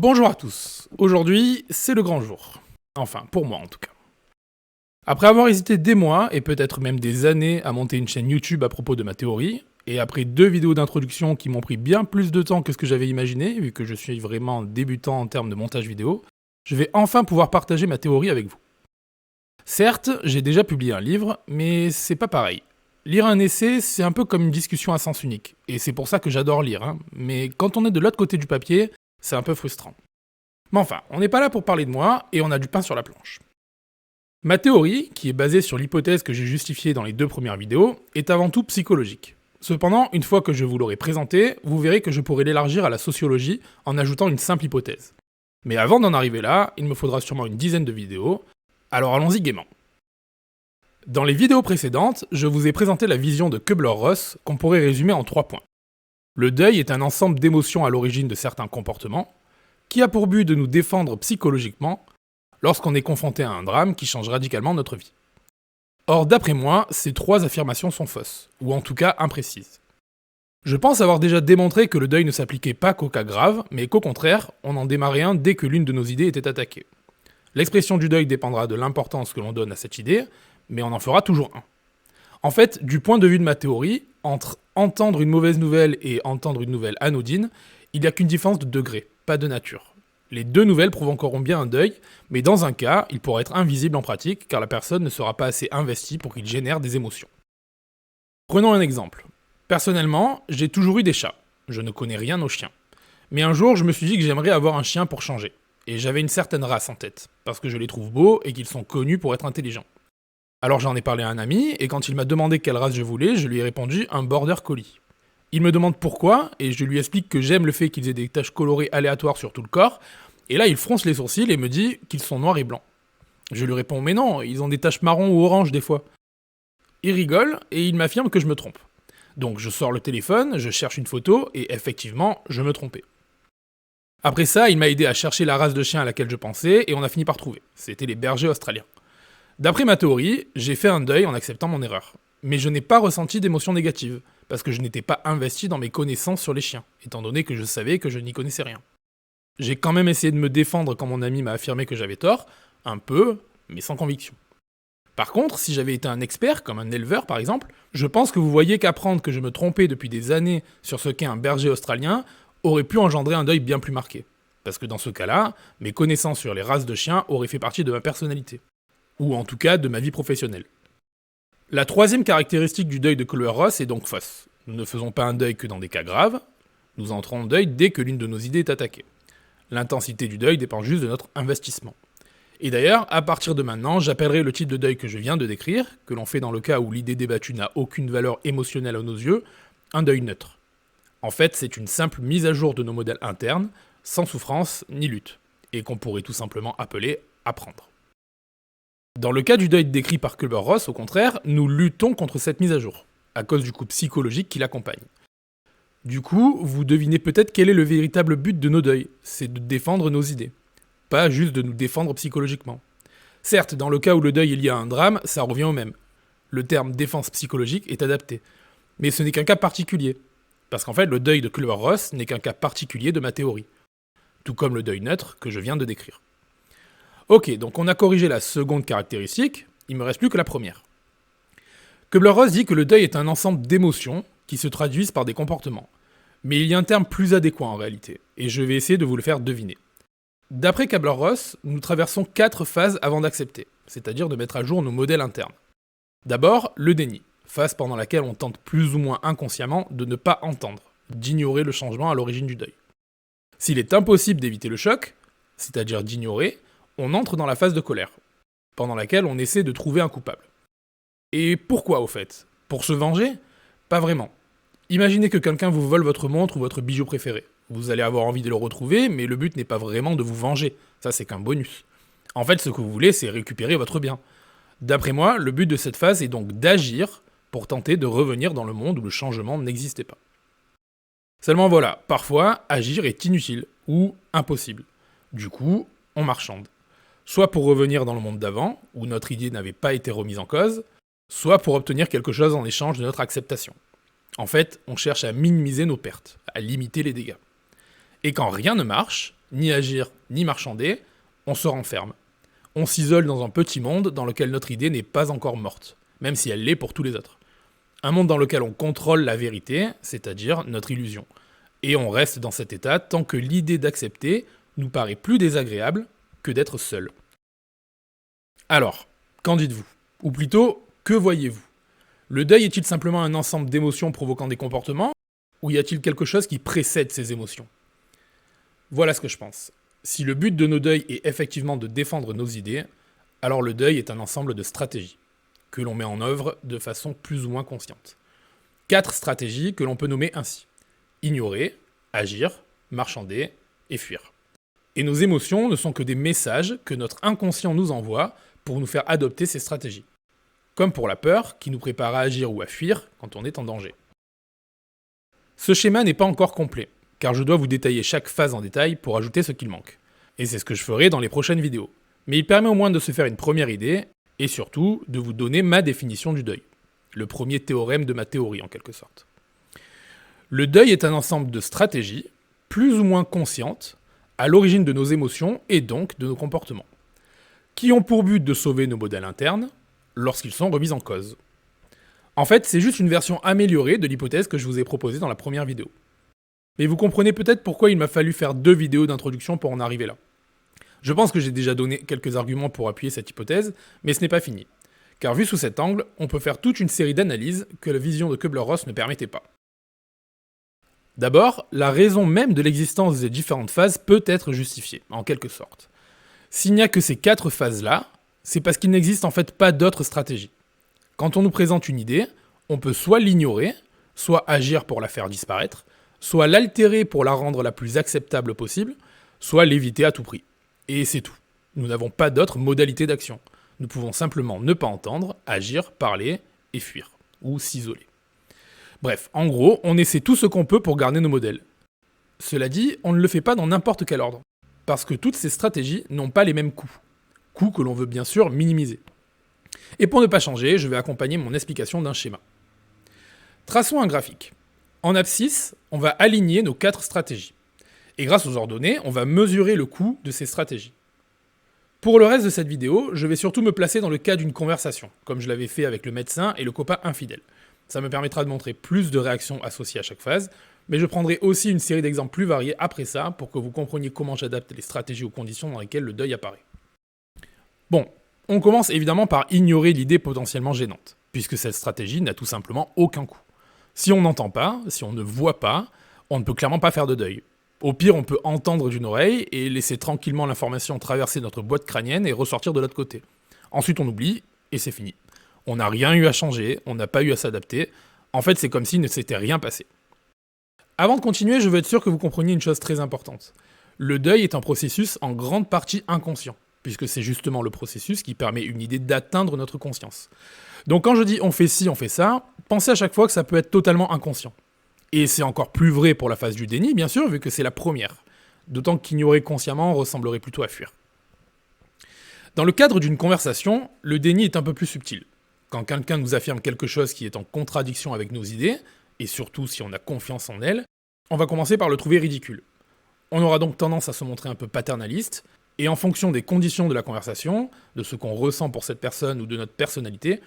Bonjour à tous, aujourd'hui c'est le grand jour. Enfin, pour moi en tout cas. Après avoir hésité des mois, et peut-être même des années, à monter une chaîne YouTube à propos de ma théorie, et après 2 vidéos d'introduction qui m'ont pris bien plus de temps que ce que j'avais imaginé, vu que je suis vraiment débutant en termes de montage vidéo, je vais enfin pouvoir partager ma théorie avec vous. Certes, j'ai déjà publié un livre, mais c'est pas pareil. Lire un essai, c'est un peu comme une discussion à sens unique, et c'est pour ça que j'adore lire, mais quand on est de l'autre côté du papier, c'est un peu frustrant. Mais enfin, on n'est pas là pour parler de moi, et on a du pain sur la planche. Ma théorie, qui est basée sur l'hypothèse que j'ai justifiée dans les 2 premières vidéos, est avant tout psychologique. Cependant, une fois que je vous l'aurai présentée, vous verrez que je pourrai l'élargir à la sociologie en ajoutant une simple hypothèse. Mais avant d'en arriver là, il me faudra sûrement une dizaine de vidéos, alors allons-y gaiement. Dans les vidéos précédentes, je vous ai présenté la vision de Kübler-Ross qu'on pourrait résumer en 3 points. Le deuil est un ensemble d'émotions à l'origine de certains comportements, qui a pour but de nous défendre psychologiquement lorsqu'on est confronté à un drame qui change radicalement notre vie. Or, d'après moi, ces 3 affirmations sont fausses, ou en tout cas imprécises. Je pense avoir déjà démontré que le deuil ne s'appliquait pas qu'aux cas graves, mais qu'au contraire, on en démarrait un dès que l'une de nos idées était attaquée. L'expression du deuil dépendra de l'importance que l'on donne à cette idée, mais on en fera toujours un. En fait, du point de vue de ma théorie, entre entendre une mauvaise nouvelle et entendre une nouvelle anodine, il n'y a qu'une différence de degré, pas de nature. Les 2 nouvelles provoqueront bien un deuil, mais dans un cas, il pourra être invisible en pratique car la personne ne sera pas assez investie pour qu'il génère des émotions. Prenons un exemple. Personnellement, j'ai toujours eu des chats. Je ne connais rien aux chiens. Mais un jour, je me suis dit que j'aimerais avoir un chien pour changer. Et j'avais une certaine race en tête, parce que je les trouve beaux et qu'ils sont connus pour être intelligents. Alors j'en ai parlé à un ami, et quand il m'a demandé quelle race je voulais, je lui ai répondu un border collie. Il me demande pourquoi, et je lui explique que j'aime le fait qu'ils aient des taches colorées aléatoires sur tout le corps, et là il fronce les sourcils et me dit qu'ils sont noirs et blancs. Je lui réponds mais non, ils ont des taches marron ou orange des fois. Il rigole, et il m'affirme que je me trompe. Donc je sors le téléphone, je cherche une photo, et effectivement, je me trompais. Après ça, il m'a aidé à chercher la race de chien à laquelle je pensais, et on a fini par trouver. C'était les bergers australiens. D'après ma théorie, j'ai fait un deuil en acceptant mon erreur. Mais je n'ai pas ressenti d'émotions négatives, parce que je n'étais pas investi dans mes connaissances sur les chiens, étant donné que je savais que je n'y connaissais rien. J'ai quand même essayé de me défendre quand mon ami m'a affirmé que j'avais tort, un peu, mais sans conviction. Par contre, si j'avais été un expert, comme un éleveur par exemple, je pense que vous voyez qu'apprendre que je me trompais depuis des années sur ce qu'est un berger australien aurait pu engendrer un deuil bien plus marqué. Parce que dans ce cas-là, mes connaissances sur les races de chiens auraient fait partie de ma personnalité. Ou en tout cas de ma vie professionnelle. La 3e caractéristique du deuil de Kübler-Ross est donc fausse. Nous ne faisons pas un deuil que dans des cas graves, nous entrons en deuil dès que l'une de nos idées est attaquée. L'intensité du deuil dépend juste de notre investissement. Et d'ailleurs, à partir de maintenant, j'appellerai le type de deuil que je viens de décrire, que l'on fait dans le cas où l'idée débattue n'a aucune valeur émotionnelle à nos yeux, un deuil neutre. En fait, c'est une simple mise à jour de nos modèles internes, sans souffrance ni lutte, et qu'on pourrait tout simplement appeler apprendre. Dans le cas du deuil décrit par Kübler-Ross, au contraire, nous luttons contre cette mise à jour, à cause du coup psychologique qui l'accompagne. Du coup, vous devinez peut-être quel est le véritable but de nos deuils, c'est de défendre nos idées, pas juste de nous défendre psychologiquement. Certes, dans le cas où le deuil est lié à un drame, ça revient au même. Le terme défense psychologique est adapté. Mais ce n'est qu'un cas particulier, parce qu'en fait, le deuil de Kübler-Ross n'est qu'un cas particulier de ma théorie, tout comme le deuil neutre que je viens de décrire. Ok, donc on a corrigé la seconde caractéristique, il me reste plus que la première. Kübler-Ross dit que le deuil est un ensemble d'émotions qui se traduisent par des comportements. Mais il y a un terme plus adéquat en réalité, et je vais essayer de vous le faire deviner. D'après Kübler-Ross, nous traversons 4 phases avant d'accepter, c'est-à-dire de mettre à jour nos modèles internes. D'abord, le déni, phase pendant laquelle on tente plus ou moins inconsciemment de ne pas entendre, d'ignorer le changement à l'origine du deuil. S'il est impossible d'éviter le choc, c'est-à-dire d'ignorer, on entre dans la phase de colère, pendant laquelle on essaie de trouver un coupable. Et pourquoi au fait? Pour se venger? Pas vraiment. Imaginez que quelqu'un vous vole votre montre ou votre bijou préféré. Vous allez avoir envie de le retrouver, mais le but n'est pas vraiment de vous venger, ça c'est qu'un bonus. En fait, ce que vous voulez, c'est récupérer votre bien. D'après moi, le but de cette phase est donc d'agir pour tenter de revenir dans le monde où le changement n'existait pas. Seulement voilà, parfois, agir est inutile, ou impossible. Du coup, on marchande. Soit pour revenir dans le monde d'avant, où notre idée n'avait pas été remise en cause, soit pour obtenir quelque chose en échange de notre acceptation. En fait, on cherche à minimiser nos pertes, à limiter les dégâts. Et quand rien ne marche, ni agir, ni marchander, on se renferme. On s'isole dans un petit monde dans lequel notre idée n'est pas encore morte, même si elle l'est pour tous les autres. Un monde dans lequel on contrôle la vérité, c'est-à-dire notre illusion. Et on reste dans cet état tant que l'idée d'accepter nous paraît plus désagréable que d'être seul. Alors, qu'en dites-vous? Ou plutôt, que voyez-vous? Le deuil est-il simplement un ensemble d'émotions provoquant des comportements? Ou y a-t-il quelque chose qui précède ces émotions? Voilà ce que je pense. Si le but de nos deuils est effectivement de défendre nos idées, alors le deuil est un ensemble de stratégies, que l'on met en œuvre de façon plus ou moins consciente. 4 stratégies que l'on peut nommer ainsi. Ignorer, agir, marchander et fuir. Et nos émotions ne sont que des messages que notre inconscient nous envoie pour nous faire adopter ces stratégies. Comme pour la peur, qui nous prépare à agir ou à fuir quand on est en danger. Ce schéma n'est pas encore complet, car je dois vous détailler chaque phase en détail pour ajouter ce qu'il manque. Et c'est ce que je ferai dans les prochaines vidéos. Mais il permet au moins de se faire une première idée, et surtout de vous donner ma définition du deuil. Le premier théorème de ma théorie en quelque sorte. Le deuil est un ensemble de stratégies, plus ou moins conscientes, à l'origine de nos émotions et donc de nos comportements, qui ont pour but de sauver nos modèles internes lorsqu'ils sont remis en cause. En fait, c'est juste une version améliorée de l'hypothèse que je vous ai proposée dans la première vidéo. Mais vous comprenez peut-être pourquoi il m'a fallu faire 2 vidéos d'introduction pour en arriver là. Je pense que j'ai déjà donné quelques arguments pour appuyer cette hypothèse, mais ce n'est pas fini. Car vu sous cet angle, on peut faire toute une série d'analyses que la vision de Kübler-Ross ne permettait pas. D'abord, la raison même de l'existence des différentes phases peut être justifiée, en quelque sorte. S'il n'y a que ces 4 phases-là, c'est parce qu'il n'existe en fait pas d'autres stratégies. Quand on nous présente une idée, on peut soit l'ignorer, soit agir pour la faire disparaître, soit l'altérer pour la rendre la plus acceptable possible, soit l'éviter à tout prix. Et c'est tout. Nous n'avons pas d'autres modalités d'action. Nous pouvons simplement ne pas entendre, agir, parler et fuir, ou s'isoler. Bref, en gros, on essaie tout ce qu'on peut pour garder nos modèles. Cela dit, on ne le fait pas dans n'importe quel ordre, parce que toutes ces stratégies n'ont pas les mêmes coûts. Coûts que l'on veut bien sûr minimiser. Et pour ne pas changer, je vais accompagner mon explication d'un schéma. Traçons un graphique. En abscisse, on va aligner nos 4 stratégies. Et grâce aux ordonnées, on va mesurer le coût de ces stratégies. Pour le reste de cette vidéo, je vais surtout me placer dans le cas d'une conversation, comme je l'avais fait avec le médecin et le copain infidèle. Ça me permettra de montrer plus de réactions associées à chaque phase, mais je prendrai aussi une série d'exemples plus variés après ça pour que vous compreniez comment j'adapte les stratégies aux conditions dans lesquelles le deuil apparaît. Bon, on commence évidemment par ignorer l'idée potentiellement gênante, puisque cette stratégie n'a tout simplement aucun coût. Si on n'entend pas, si on ne voit pas, on ne peut clairement pas faire de deuil. Au pire, on peut entendre d'une oreille et laisser tranquillement l'information traverser notre boîte crânienne et ressortir de l'autre côté. Ensuite, on oublie et c'est fini. On n'a rien eu à changer, on n'a pas eu à s'adapter. En fait, c'est comme s'il ne s'était rien passé. Avant de continuer, je veux être sûr que vous compreniez une chose très importante. Le deuil est un processus en grande partie inconscient, puisque c'est justement le processus qui permet une idée d'atteindre notre conscience. Donc quand je dis on fait ci, on fait ça, pensez à chaque fois que ça peut être totalement inconscient. Et c'est encore plus vrai pour la phase du déni, bien sûr, vu que c'est la première. D'autant qu'ignorer consciemment ressemblerait plutôt à fuir. Dans le cadre d'une conversation, le déni est un peu plus subtil. Quand quelqu'un nous affirme quelque chose qui est en contradiction avec nos idées, et surtout si on a confiance en elles, on va commencer par le trouver ridicule. On aura donc tendance à se montrer un peu paternaliste, et en fonction des conditions de la conversation, de ce qu'on ressent pour cette personne ou de notre personnalité,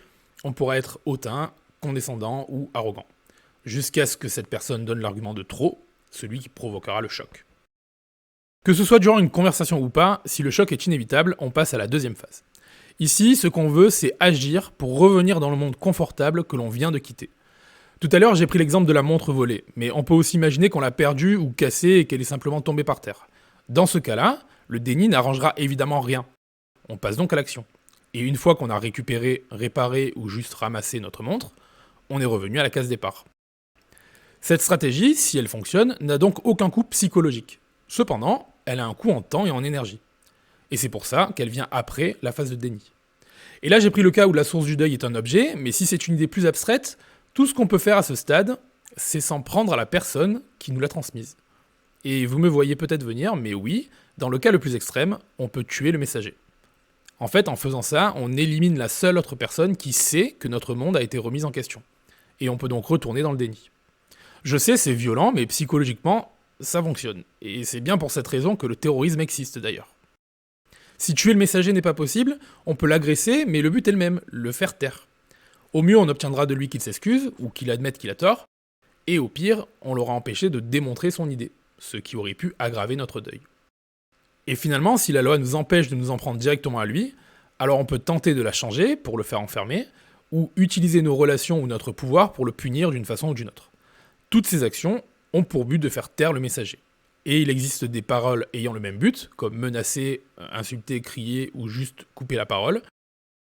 on pourra être hautain, condescendant ou arrogant. Jusqu'à ce que cette personne donne l'argument de trop, celui qui provoquera le choc. Que ce soit durant une conversation ou pas, si le choc est inévitable, on passe à la deuxième phase. Ici, ce qu'on veut, c'est agir pour revenir dans le monde confortable que l'on vient de quitter. Tout à l'heure, j'ai pris l'exemple de la montre volée, mais on peut aussi imaginer qu'on l'a perdue ou cassée et qu'elle est simplement tombée par terre. Dans ce cas-là, le déni n'arrangera évidemment rien. On passe donc à l'action. Et une fois qu'on a récupéré, réparé ou juste ramassé notre montre, on est revenu à la case départ. Cette stratégie, si elle fonctionne, n'a donc aucun coût psychologique. Cependant, elle a un coût en temps et en énergie. Et c'est pour ça qu'elle vient après la phase de déni. Et là, j'ai pris le cas où la source du deuil est un objet, mais si c'est une idée plus abstraite, tout ce qu'on peut faire à ce stade, c'est s'en prendre à la personne qui nous l'a transmise. Et vous me voyez peut-être venir, mais oui, dans le cas le plus extrême, on peut tuer le messager. En fait, en faisant ça, on élimine la seule autre personne qui sait que notre monde a été remis en question. Et on peut donc retourner dans le déni. Je sais, c'est violent, mais psychologiquement, ça fonctionne. Et c'est bien pour cette raison que le terrorisme existe d'ailleurs. Si tuer le messager n'est pas possible, on peut l'agresser, mais le but est le même, le faire taire. Au mieux, on obtiendra de lui qu'il s'excuse, ou qu'il admette qu'il a tort, et au pire, on l'aura empêché de démontrer son idée, ce qui aurait pu aggraver notre deuil. Et finalement, si la loi nous empêche de nous en prendre directement à lui, alors on peut tenter de la changer pour le faire enfermer, ou utiliser nos relations ou notre pouvoir pour le punir d'une façon ou d'une autre. Toutes ces actions ont pour but de faire taire le messager. Et il existe des paroles ayant le même but, comme menacer, insulter, crier ou juste couper la parole.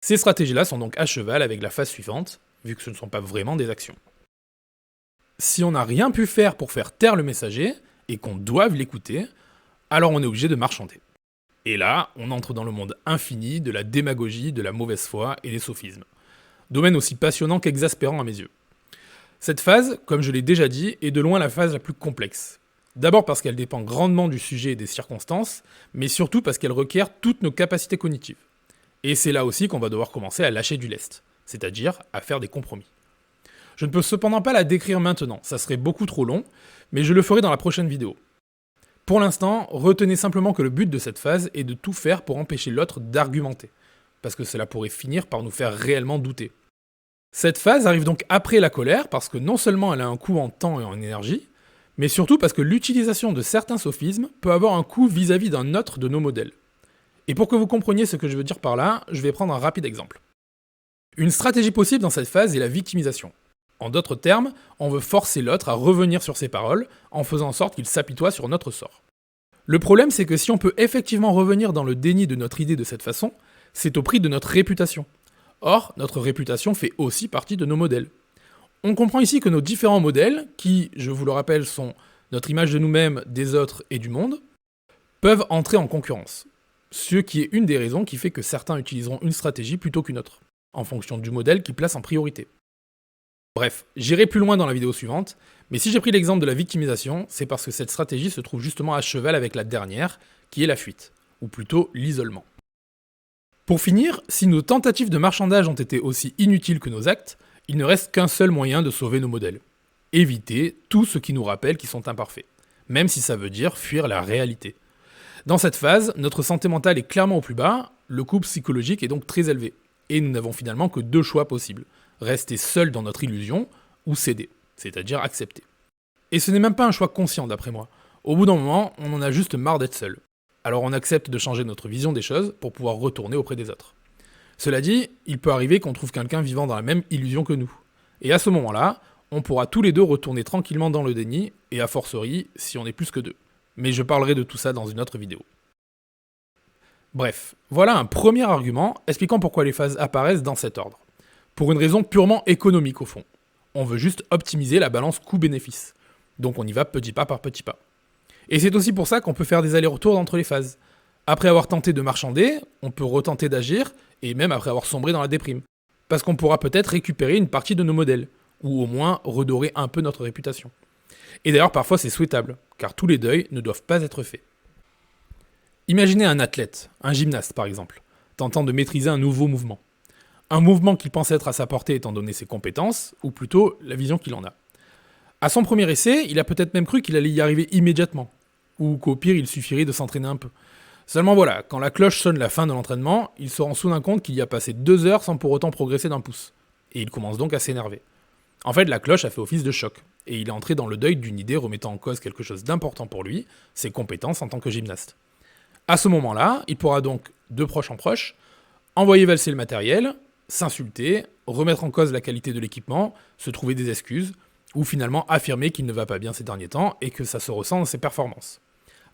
Ces stratégies-là sont donc à cheval avec la phase suivante, vu que ce ne sont pas vraiment des actions. Si on n'a rien pu faire pour faire taire le messager, et qu'on doive l'écouter, alors on est obligé de marchander. Et là, on entre dans le monde infini de la démagogie, de la mauvaise foi et des sophismes. Domaine aussi passionnant qu'exaspérant à mes yeux. Cette phase, comme je l'ai déjà dit, est de loin la phase la plus complexe. D'abord parce qu'elle dépend grandement du sujet et des circonstances, mais surtout parce qu'elle requiert toutes nos capacités cognitives. Et c'est là aussi qu'on va devoir commencer à lâcher du lest, c'est-à-dire à faire des compromis. Je ne peux cependant pas la décrire maintenant, ça serait beaucoup trop long, mais je le ferai dans la prochaine vidéo. Pour l'instant, retenez simplement que le but de cette phase est de tout faire pour empêcher l'autre d'argumenter, parce que cela pourrait finir par nous faire réellement douter. Cette phase arrive donc après la colère, parce que non seulement elle a un coût en temps et en énergie, mais surtout parce que l'utilisation de certains sophismes peut avoir un coût vis-à-vis d'un autre de nos modèles. Et pour que vous compreniez ce que je veux dire par là, je vais prendre un rapide exemple. Une stratégie possible dans cette phase est la victimisation. En d'autres termes, on veut forcer l'autre à revenir sur ses paroles, en faisant en sorte qu'il s'apitoie sur notre sort. Le problème, c'est que si on peut effectivement revenir dans le déni de notre idée de cette façon, c'est au prix de notre réputation. Or, notre réputation fait aussi partie de nos modèles. On comprend ici que nos différents modèles, qui, je vous le rappelle, sont notre image de nous-mêmes, des autres et du monde, peuvent entrer en concurrence. Ce qui est une des raisons qui fait que certains utiliseront une stratégie plutôt qu'une autre, en fonction du modèle qu'ils placent en priorité. Bref, j'irai plus loin dans la vidéo suivante, mais si j'ai pris l'exemple de la victimisation, c'est parce que cette stratégie se trouve justement à cheval avec la dernière, qui est la fuite, ou plutôt l'isolement. Pour finir, si nos tentatives de marchandage ont été aussi inutiles que nos actes, il ne reste qu'un seul moyen de sauver nos modèles. Éviter tout ce qui nous rappelle qu'ils sont imparfaits, même si ça veut dire fuir la réalité. Dans cette phase, notre santé mentale est clairement au plus bas, le coût psychologique est donc très élevé, et nous n'avons finalement que deux choix possibles. Rester seul dans notre illusion, ou céder, c'est-à-dire accepter. Et ce n'est même pas un choix conscient d'après moi. Au bout d'un moment, on en a juste marre d'être seul. Alors on accepte de changer notre vision des choses pour pouvoir retourner auprès des autres. Cela dit, il peut arriver qu'on trouve quelqu'un vivant dans la même illusion que nous. Et à ce moment-là, on pourra tous les deux retourner tranquillement dans le déni, et a fortiori si on est plus que deux. Mais je parlerai de tout ça dans une autre vidéo. Bref, voilà un premier argument expliquant pourquoi les phases apparaissent dans cet ordre. Pour une raison purement économique au fond. On veut juste optimiser la balance coût-bénéfice. Donc on y va petit pas par petit pas. Et c'est aussi pour ça qu'on peut faire des allers-retours entre les phases. Après avoir tenté de marchander, on peut retenter d'agir, et même après avoir sombré dans la déprime. Parce qu'on pourra peut-être récupérer une partie de nos modèles, ou au moins redorer un peu notre réputation. Et d'ailleurs parfois c'est souhaitable, car tous les deuils ne doivent pas être faits. Imaginez un athlète, un gymnaste par exemple, tentant de maîtriser un nouveau mouvement. Un mouvement qu'il pense être à sa portée étant donné ses compétences, ou plutôt la vision qu'il en a. À son premier essai, il a peut-être même cru qu'il allait y arriver immédiatement, ou qu'au pire il suffirait de s'entraîner un peu. Seulement voilà, quand la cloche sonne la fin de l'entraînement, il se rend soudain compte qu'il y a passé 2 heures sans pour autant progresser d'un pouce. Et il commence donc à s'énerver. En fait, la cloche a fait office de choc, et il est entré dans le deuil d'une idée remettant en cause quelque chose d'important pour lui, ses compétences en tant que gymnaste. À ce moment-là, il pourra donc, de proche en proche, envoyer valser le matériel, s'insulter, remettre en cause la qualité de l'équipement, se trouver des excuses, ou finalement affirmer qu'il ne va pas bien ces derniers temps et que ça se ressent dans ses performances,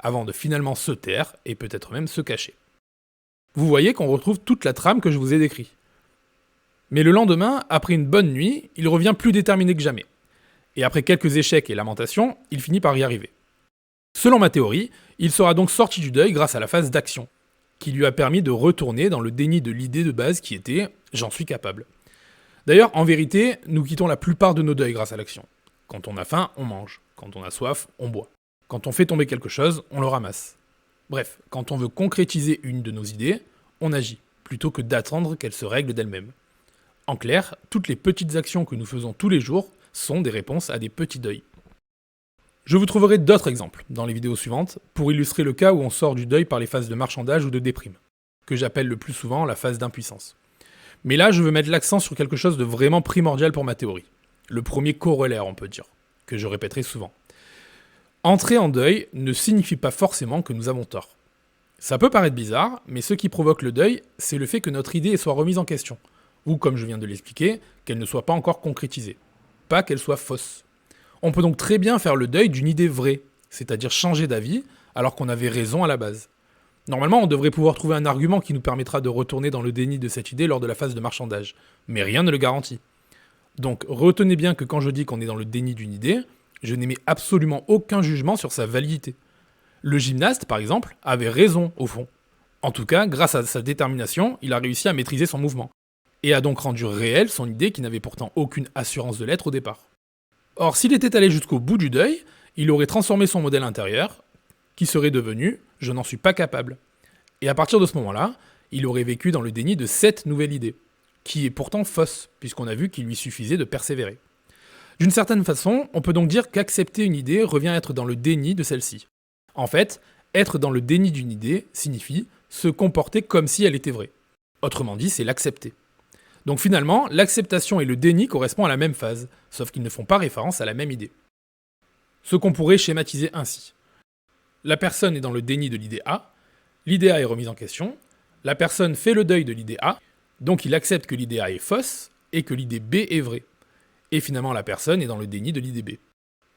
avant de finalement se taire et peut-être même se cacher. Vous voyez qu'on retrouve toute la trame que je vous ai décrite. Mais le lendemain, après une bonne nuit, il revient plus déterminé que jamais. Et après quelques échecs et lamentations, il finit par y arriver. Selon ma théorie, il sera donc sorti du deuil grâce à la phase d'action, qui lui a permis de retourner dans le déni de l'idée de base qui était « j'en suis capable ». D'ailleurs, en vérité, nous quittons la plupart de nos deuils grâce à l'action. Quand on a faim, on mange. Quand on a soif, on boit. Quand on fait tomber quelque chose, on le ramasse. Bref, quand on veut concrétiser une de nos idées, on agit, plutôt que d'attendre qu'elle se règle d'elle-même. En clair, toutes les petites actions que nous faisons tous les jours sont des réponses à des petits deuils. Je vous trouverai d'autres exemples dans les vidéos suivantes pour illustrer le cas où on sort du deuil par les phases de marchandage ou de déprime, que j'appelle le plus souvent la phase d'impuissance. Mais là, je veux mettre l'accent sur quelque chose de vraiment primordial pour ma théorie. Le premier corollaire, on peut dire, que je répéterai souvent. Entrer en deuil ne signifie pas forcément que nous avons tort. Ça peut paraître bizarre, mais ce qui provoque le deuil, c'est le fait que notre idée soit remise en question, ou comme je viens de l'expliquer, qu'elle ne soit pas encore concrétisée, pas qu'elle soit fausse. On peut donc très bien faire le deuil d'une idée vraie, c'est-à-dire changer d'avis, alors qu'on avait raison à la base. Normalement, on devrait pouvoir trouver un argument qui nous permettra de retourner dans le déni de cette idée lors de la phase de marchandage, mais rien ne le garantit. Donc retenez bien que quand je dis qu'on est dans le déni d'une idée, je n'émets absolument aucun jugement sur sa validité. Le gymnaste, par exemple, avait raison au fond. En tout cas, grâce à sa détermination, il a réussi à maîtriser son mouvement, et a donc rendu réelle son idée qui n'avait pourtant aucune assurance de l'être au départ. Or, s'il était allé jusqu'au bout du deuil, il aurait transformé son modèle intérieur, qui serait devenu « je n'en suis pas capable ». Et à partir de ce moment-là, il aurait vécu dans le déni de cette nouvelle idée, qui est pourtant fausse, puisqu'on a vu qu'il lui suffisait de persévérer. D'une certaine façon, on peut donc dire qu'accepter une idée revient à être dans le déni de celle-ci. En fait, être dans le déni d'une idée signifie se comporter comme si elle était vraie. Autrement dit, c'est l'accepter. Donc finalement, l'acceptation et le déni correspondent à la même phase, sauf qu'ils ne font pas référence à la même idée. Ce qu'on pourrait schématiser ainsi. La personne est dans le déni de l'idée A, l'idée A est remise en question, la personne fait le deuil de l'idée A, donc il accepte que l'idée A est fausse et que l'idée B est vraie. Et finalement, la personne est dans le déni de l'idée B.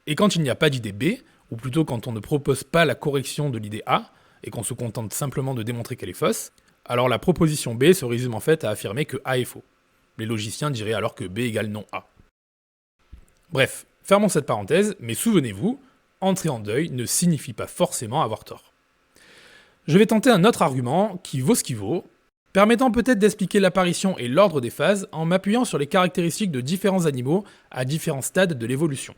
Et quand il n'y a pas d'idée B, ou plutôt quand on ne propose pas la correction de l'idée A, et qu'on se contente simplement de démontrer qu'elle est fausse, alors la proposition B se résume en fait à affirmer que A est faux. Les logiciens diraient alors que B égale non A. Bref, fermons cette parenthèse, mais souvenez-vous, entrer en deuil ne signifie pas forcément avoir tort. Je vais tenter un autre argument qui vaut ce qu'il vaut, permettant peut-être d'expliquer l'apparition et l'ordre des phases en m'appuyant sur les caractéristiques de différents animaux à différents stades de l'évolution.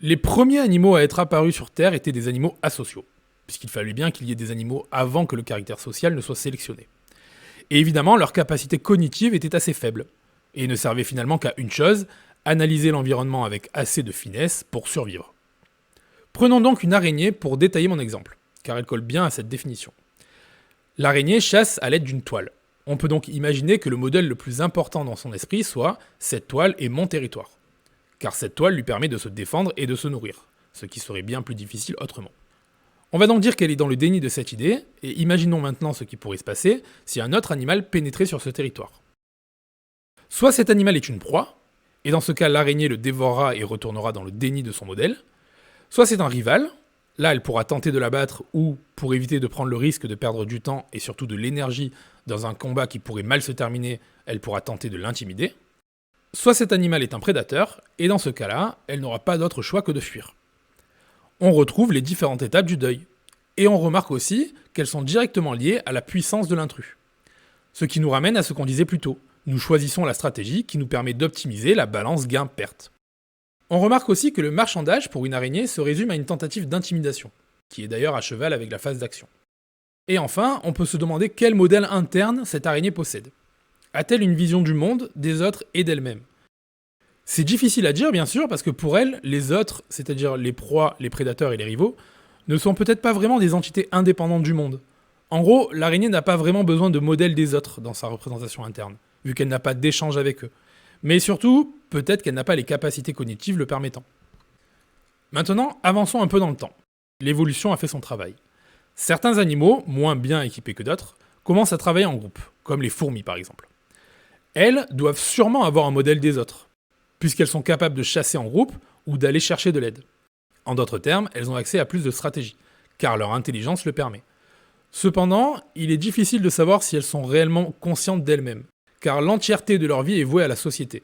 Les premiers animaux à être apparus sur Terre étaient des animaux asociaux, puisqu'il fallait bien qu'il y ait des animaux avant que le caractère social ne soit sélectionné. Et évidemment, leur capacité cognitive était assez faible, et ne servait finalement qu'à une chose, analyser l'environnement avec assez de finesse pour survivre. Prenons donc une araignée pour détailler mon exemple, car elle colle bien à cette définition. L'araignée chasse à l'aide d'une toile. On peut donc imaginer que le modèle le plus important dans son esprit soit « cette toile est mon territoire », car cette toile lui permet de se défendre et de se nourrir, ce qui serait bien plus difficile autrement. On va donc dire qu'elle est dans le déni de cette idée, et imaginons maintenant ce qui pourrait se passer si un autre animal pénétrait sur ce territoire. Soit cet animal est une proie, et dans ce cas l'araignée le dévorera et retournera dans le déni de son modèle, soit c'est un rival, là elle pourra tenter de l'abattre ou, pour éviter de prendre le risque de perdre du temps et surtout de l'énergie dans un combat qui pourrait mal se terminer, elle pourra tenter de l'intimider, soit cet animal est un prédateur, et dans ce cas-là, elle n'aura pas d'autre choix que de fuir. On retrouve les différentes étapes du deuil. Et on remarque aussi qu'elles sont directement liées à la puissance de l'intrus. Ce qui nous ramène à ce qu'on disait plus tôt. Nous choisissons la stratégie qui nous permet d'optimiser la balance gain-perte. On remarque aussi que le marchandage pour une araignée se résume à une tentative d'intimidation, qui est d'ailleurs à cheval avec la phase d'action. Et enfin, on peut se demander quel modèle interne cette araignée possède. A-t-elle une vision du monde, des autres et d'elle-même ? C'est difficile à dire bien sûr parce que pour elle, les autres, c'est-à-dire les proies, les prédateurs et les rivaux, ne sont peut-être pas vraiment des entités indépendantes du monde. En gros, l'araignée n'a pas vraiment besoin de modèle des autres dans sa représentation interne, vu qu'elle n'a pas d'échange avec eux. Mais surtout, peut-être qu'elle n'a pas les capacités cognitives le permettant. Maintenant, avançons un peu dans le temps. L'évolution a fait son travail. Certains animaux, moins bien équipés que d'autres, commencent à travailler en groupe, comme les fourmis par exemple. Elles doivent sûrement avoir un modèle des autres, puisqu'elles sont capables de chasser en groupe ou d'aller chercher de l'aide. En d'autres termes, elles ont accès à plus de stratégies, car leur intelligence le permet. Cependant, il est difficile de savoir si elles sont réellement conscientes d'elles-mêmes, car l'entièreté de leur vie est vouée à la société.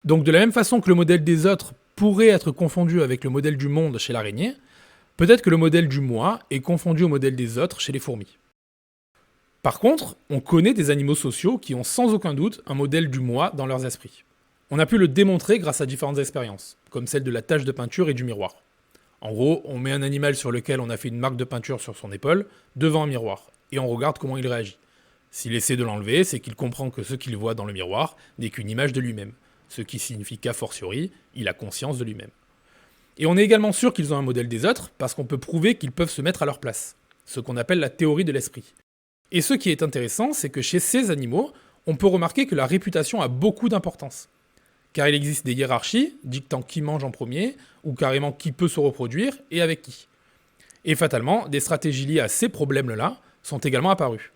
Donc de la même façon que le modèle des autres pourrait être confondu avec le modèle du monde chez l'araignée, peut-être que le modèle du moi est confondu au modèle des autres chez les fourmis. Par contre, on connaît des animaux sociaux qui ont sans aucun doute un modèle du moi dans leurs esprits. On a pu le démontrer grâce à différentes expériences, comme celle de la tache de peinture et du miroir. En gros, on met un animal sur lequel on a fait une marque de peinture sur son épaule, devant un miroir, et on regarde comment il réagit. S'il essaie de l'enlever, c'est qu'il comprend que ce qu'il voit dans le miroir n'est qu'une image de lui-même, ce qui signifie qu'a fortiori, il a conscience de lui-même. Et on est également sûr qu'ils ont un modèle des autres, parce qu'on peut prouver qu'ils peuvent se mettre à leur place, ce qu'on appelle la théorie de l'esprit. Et ce qui est intéressant, c'est que chez ces animaux, on peut remarquer que la réputation a beaucoup d'importance. Car il existe des hiérarchies, dictant qui mange en premier, ou carrément qui peut se reproduire, et avec qui. Et fatalement, des stratégies liées à ces problèmes-là sont également apparues.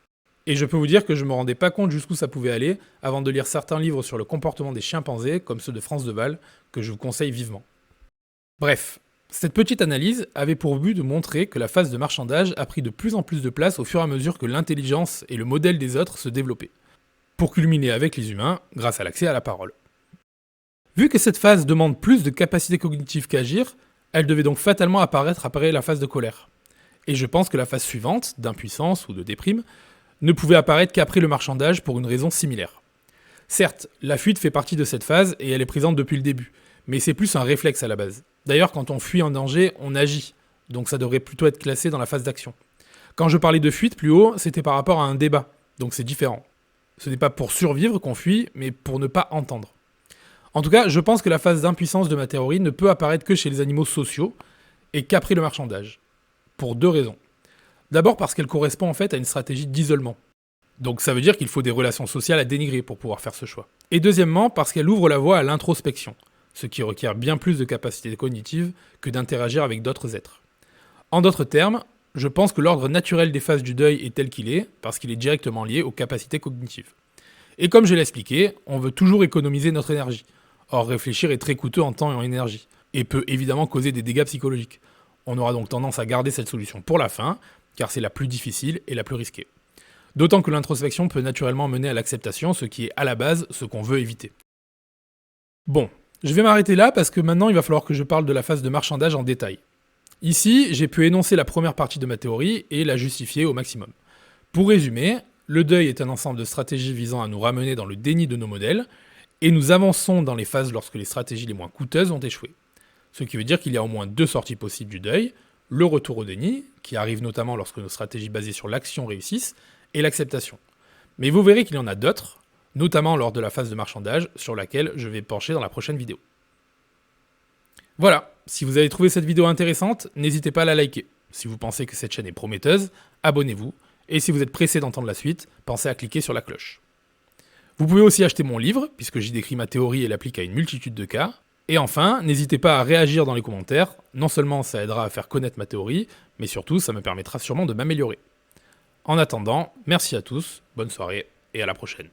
Et je peux vous dire que je me rendais pas compte jusqu'où ça pouvait aller avant de lire certains livres sur le comportement des chimpanzés, comme ceux de France Deval, que je vous conseille vivement. Bref, cette petite analyse avait pour but de montrer que la phase de marchandage a pris de plus en plus de place au fur et à mesure que l'intelligence et le modèle des autres se développaient, pour culminer avec les humains grâce à l'accès à la parole. Vu que cette phase demande plus de capacités cognitives qu'agir, elle devait donc fatalement apparaître après la phase de colère. Et je pense que la phase suivante, d'impuissance ou de déprime, ne pouvait apparaître qu'après le marchandage pour une raison similaire. Certes, la fuite fait partie de cette phase et elle est présente depuis le début, mais c'est plus un réflexe à la base. D'ailleurs, quand on fuit en danger, on agit, donc ça devrait plutôt être classé dans la phase d'action. Quand je parlais de fuite plus haut, c'était par rapport à un débat, donc c'est différent. Ce n'est pas pour survivre qu'on fuit, mais pour ne pas entendre. En tout cas, je pense que la phase d'impuissance de ma théorie ne peut apparaître que chez les animaux sociaux, et qu'après le marchandage. Pour deux raisons. D'abord parce qu'elle correspond en fait à une stratégie d'isolement. Donc ça veut dire qu'il faut des relations sociales à dénigrer pour pouvoir faire ce choix. Et deuxièmement parce qu'elle ouvre la voie à l'introspection, ce qui requiert bien plus de capacités cognitives que d'interagir avec d'autres êtres. En d'autres termes, je pense que l'ordre naturel des phases du deuil est tel qu'il est, parce qu'il est directement lié aux capacités cognitives. Et comme je l'ai expliqué, on veut toujours économiser notre énergie. Or réfléchir est très coûteux en temps et en énergie, et peut évidemment causer des dégâts psychologiques. On aura donc tendance à garder cette solution pour la fin, car c'est la plus difficile et la plus risquée. D'autant que l'introspection peut naturellement mener à l'acceptation, ce qui est à la base ce qu'on veut éviter. Bon, je vais m'arrêter là parce que maintenant il va falloir que je parle de la phase de marchandage en détail. Ici, j'ai pu énoncer la première partie de ma théorie et la justifier au maximum. Pour résumer, le deuil est un ensemble de stratégies visant à nous ramener dans le déni de nos modèles, et nous avançons dans les phases lorsque les stratégies les moins coûteuses ont échoué. Ce qui veut dire qu'il y a au moins deux sorties possibles du deuil, le retour au déni, qui arrive notamment lorsque nos stratégies basées sur l'action réussissent, et l'acceptation. Mais vous verrez qu'il y en a d'autres, notamment lors de la phase de marchandage, sur laquelle je vais pencher dans la prochaine vidéo. Voilà, si vous avez trouvé cette vidéo intéressante, n'hésitez pas à la liker. Si vous pensez que cette chaîne est prometteuse, abonnez-vous, et si vous êtes pressé d'entendre la suite, pensez à cliquer sur la cloche. Vous pouvez aussi acheter mon livre, puisque j'y décris ma théorie et l'applique à une multitude de cas. Et enfin, n'hésitez pas à réagir dans les commentaires, non seulement ça aidera à faire connaître ma théorie, mais surtout ça me permettra sûrement de m'améliorer. En attendant, merci à tous, bonne soirée et à la prochaine.